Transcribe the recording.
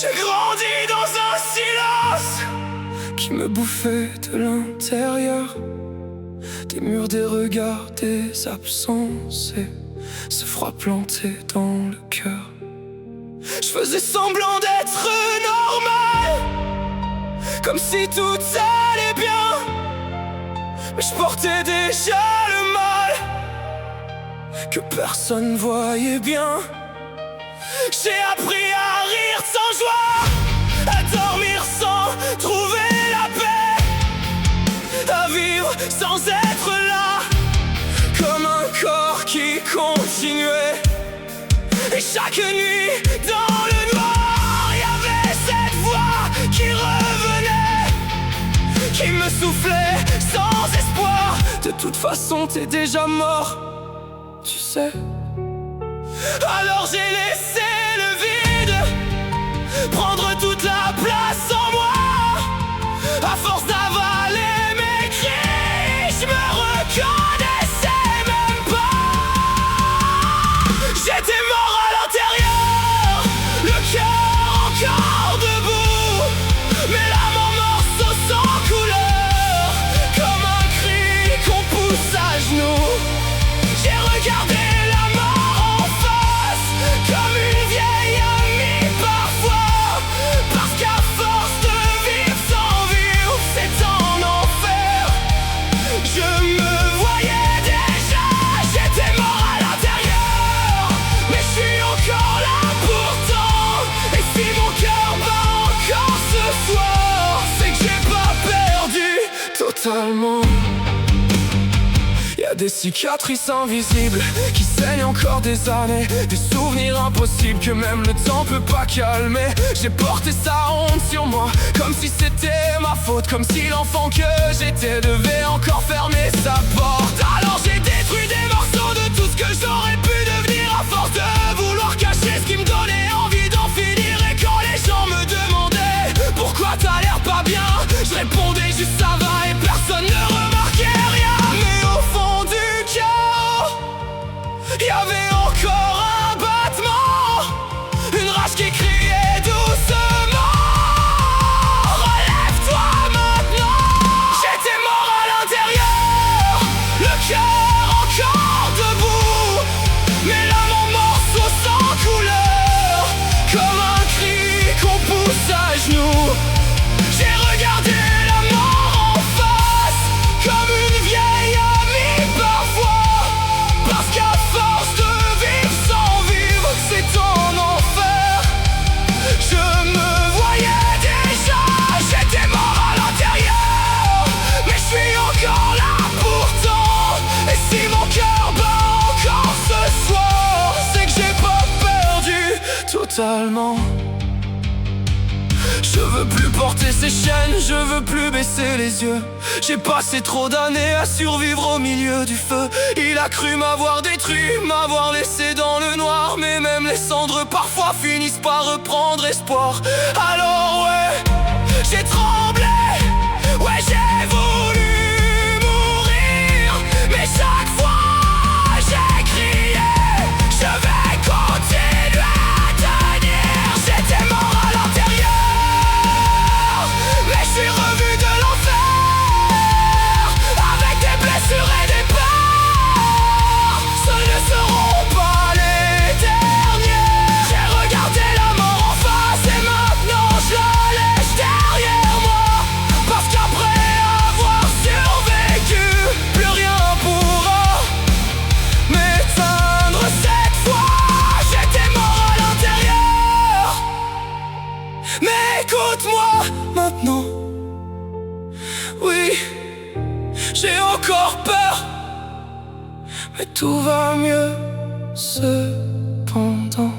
J'ai grandi dans un silence qui me bouffait de l'intérieur. Des murs, des regards, des absences et ce froid planté dans le cœur. Je faisais semblant d'être normal, comme si tout allait bien, mais je portais déjà le mal que personne voyait bien. J'ai appris à rire sans joie, à dormir sans trouver la paix, à vivre sans être là, comme un corps qui continuait. Et chaque nuit dans le noir, y avait cette voix qui revenait, qui me soufflait sans espoir. De toute façon t'es déjà mort, tu sais. Alors j'ai laissé le vide prendre toute la place en moi. À force d'avaler mes cris, je me reconnaissais même pas. J'étais mort à l'intérieur, le cœur encore debout, mais l'âme en morceaux sans couleur, comme un cri qu'on pousse à genoux. J'ai regardé la mort en face, comme une vieille amie parfois, parce qu'à force de vivre sans vivre, c'est en enfer. Je me voyais déjà, j'étais mort à l'intérieur, mais je suis encore là pourtant. Et si mon cœur bat encore ce soir, c'est que j'ai pas perdu totalement. Y'a des cicatrices invisibles qui saignent encore des années, des souvenirs impossibles que même le temps peut pas calmer. J'ai porté sa honte sur moi, comme si c'était ma faute, comme si l'enfant que j'étais devait encore fermer sa porte. Alors j'ai détruit des morceaux de tout ce que j'aurais pu devenir, à force de vouloir cacher ce qui me donnait envie d'en finir. Et quand les gens me demandaient pourquoi t'as l'air pas bien, je répondais juste ça va, et personne ne remarquait rien. Mais au fond du cœur, y avait encore un battement, une rage qui criait doucement: relève-toi maintenant. J'étais mort à l'intérieur, le cœur encore debout, mais l'âme en morceaux sans couleur, comme un cri qu'on pousse à genoux. J'ai regardé la mort en face, comme une vieille amie parfois, parce qu'à force de vivre sans vivre, c'est en enfer. Je me voyais déjà, j'étais mort à l'intérieur, mais je suis encore là pourtant. Et si mon cœur bat encore ce soir, c'est que j'ai pas perdu totalement. Je veux plus porter ces chaînes, je veux plus baisser les yeux. J'ai passé trop d'années à survivre au milieu du feu. Il a cru m'avoir détruit, m'avoir laissé dans le noir, mais même les cendres parfois finissent par reprendre espoir. Alors ouais, j'ai tremblé, ouais j'ai voulu mourir, mais chaque fois j'ai crié: je vais continuer à tenir. J'étais mort à l'intérieur, mais je suis revu de l'enfer, avec des blessures et des peurs. Ce ne seront pas les derniers. J'ai regardé la mort en face et maintenant je la lèche derrière moi, parce qu'après avoir survécu, plus rien pourra m'éteindre cette fois. J'étais mort à l'intérieur, mais écoute-moi maintenant. Oui, j'ai encore peur, mais tout va mieux cependant.